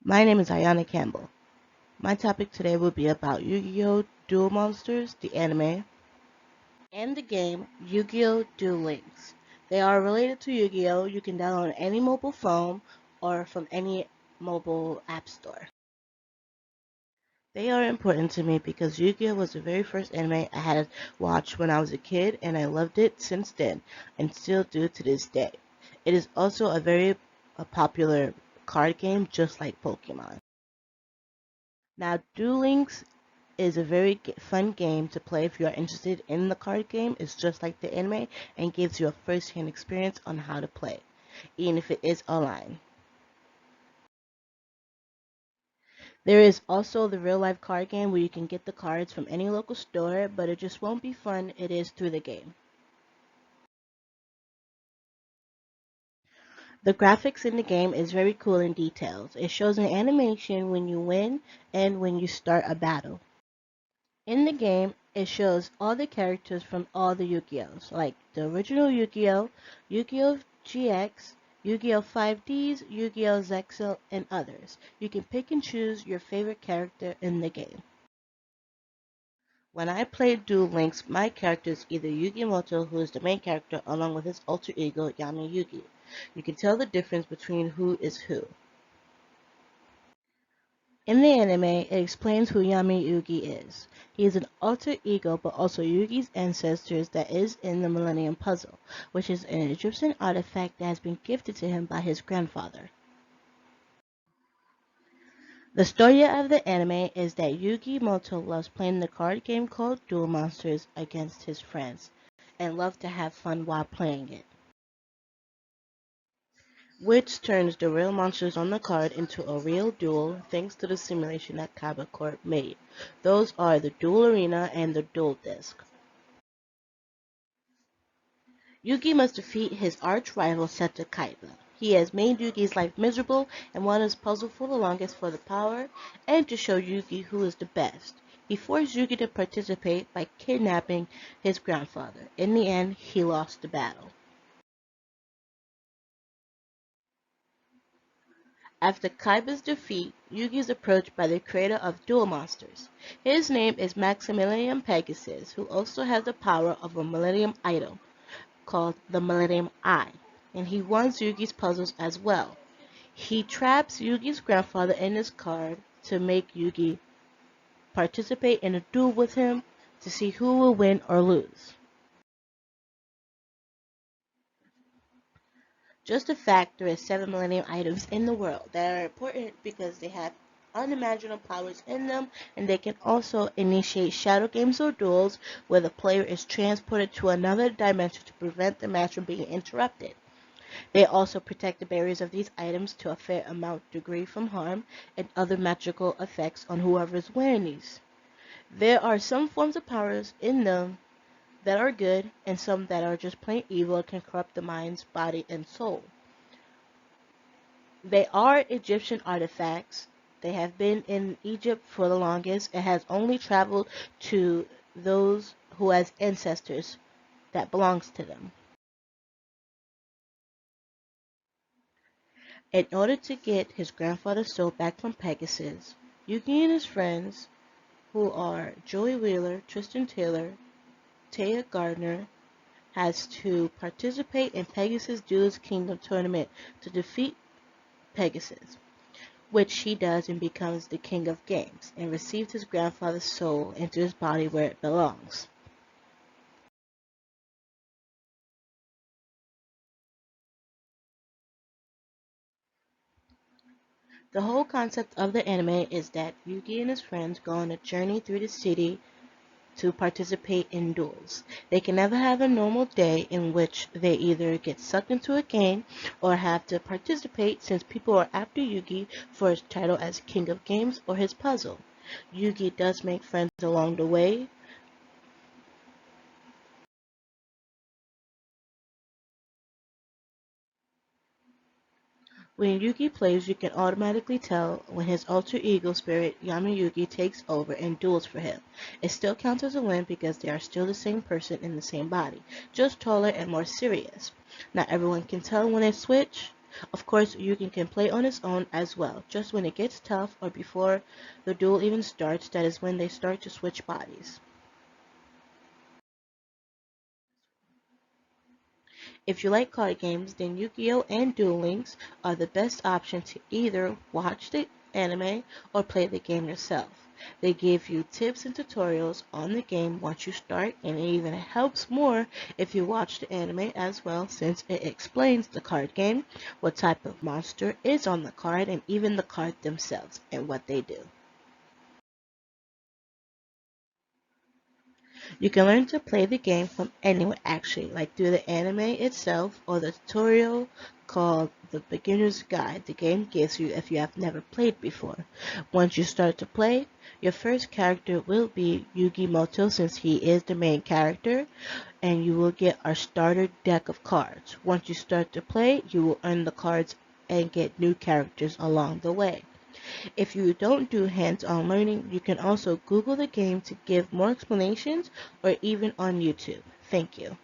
My name is Ayana Campbell. My topic today will be about Yu-Gi-Oh! Duel Monsters, the anime, and the game Yu-Gi-Oh! Duel Links. They are related to Yu-Gi-Oh! You can download on any mobile phone or from any mobile app store. They are important to me because Yu-Gi-Oh! Was the very first anime I had watched when I was a kid, and I loved it since then, and still do to this day. It is also a very popular card game, just like Pokemon. Now, Duel Links is a very fun game to play if you are interested in the card game. It's just like the anime and gives you a first-hand experience on how to play, even if it is online. There is also the real-life card game where you can get the cards from any local store, but it just won't be fun. It is through the game. The graphics in the game is very cool in details. It shows an animation when you win and when you start a battle. In the game, it shows all the characters from all the Yu-Gi-Ohs, like the original Yu-Gi-Oh!, Yu-Gi-Oh! GX, Yu-Gi-Oh! 5Ds, Yu-Gi-Oh! Zexal, and others. You can pick and choose your favorite character in the game. When I played Duel Links, my character is either Yugi Moto, who is the main character, along with his alter ego, Yami Yugi. You can tell the difference between who is who. In the anime, it explains who Yami Yugi is. He is an alter ego, but also Yugi's ancestors that is in the Millennium Puzzle, which is an Egyptian artifact that has been gifted to him by his grandfather. The story of the anime is that Yugi Moto loves playing the card game called Duel Monsters against his friends, and loved to have fun while playing it, which turns the real monsters on the card into a real duel thanks to the simulation that Kaiba Corp made. Those are the Duel Arena and the Duel Disc. Yugi must defeat his arch-rival Seta Kaiba. He has made Yugi's life miserable and won his puzzle for the longest for the power and to show Yugi who is the best. He forced Yugi to participate by kidnapping his grandfather. In the end, he lost the battle. After Kaiba's defeat, Yugi is approached by the creator of Duel Monsters. His name is Maximilian Pegasus, who also has the power of a Millennium item called the Millennium Eye, and he wants Yugi's puzzles as well. He traps Yugi's grandfather in his card to make Yugi participate in a duel with him to see who will win or lose. Just the fact there are 7 Millennium items in the world that are important because they have unimaginable powers in them, and they can also initiate shadow games or duels where the player is transported to another dimension to prevent the match from being interrupted. They also protect the barriers of these items to a fair amount degree from harm and other magical effects on whoever is wearing these. There are some forms of powers in them that are good and some that are just plain evil and can corrupt the mind's body and soul. They are Egyptian artifacts. They have been in Egypt for the longest and has only traveled to those who has ancestors that belongs to them. In order to get his grandfather's soul back from Pegasus, Yugi and his friends, who are Joey Wheeler, Tristan Taylor, Taya Gardner, has to participate in Pegasus Duelist Kingdom tournament to defeat Pegasus, which he does and becomes the king of games, and receives his grandfather's soul into his body where it belongs. The whole concept of the anime is that Yugi and his friends go on a journey through the city to participate in duels. They can never have a normal day in which they either get sucked into a game or have to participate since people are after Yugi for his title as King of Games or his puzzle. Yugi does make friends along the way. When Yugi plays, you can automatically tell when his alter ego spirit, Yami Yugi, takes over and duels for him. It still counts as a win because they are still the same person in the same body, just taller and more serious. Not everyone can tell when they switch. Of course, Yugi can play on his own as well. Just when it gets tough or before the duel even starts, that is when they start to switch bodies. If you like card games, then Yu-Gi-Oh! And Duel Links are the best option to either watch the anime or play the game yourself. They give you tips and tutorials on the game once you start, and it even helps more if you watch the anime as well, since it explains the card game, what type of monster is on the card, and even the card themselves and what they do. You can learn to play the game from anywhere actually, like through the anime itself or the tutorial called the Beginner's Guide the game gives you if you have never played before. Once you start to play, your first character will be Yugi Moto since he is the main character, and you will get our starter deck of cards. Once you start to play, you will earn the cards and get new characters along the way. If you don't do hands-on learning, you can also Google the game to give more explanations or even on YouTube. Thank you.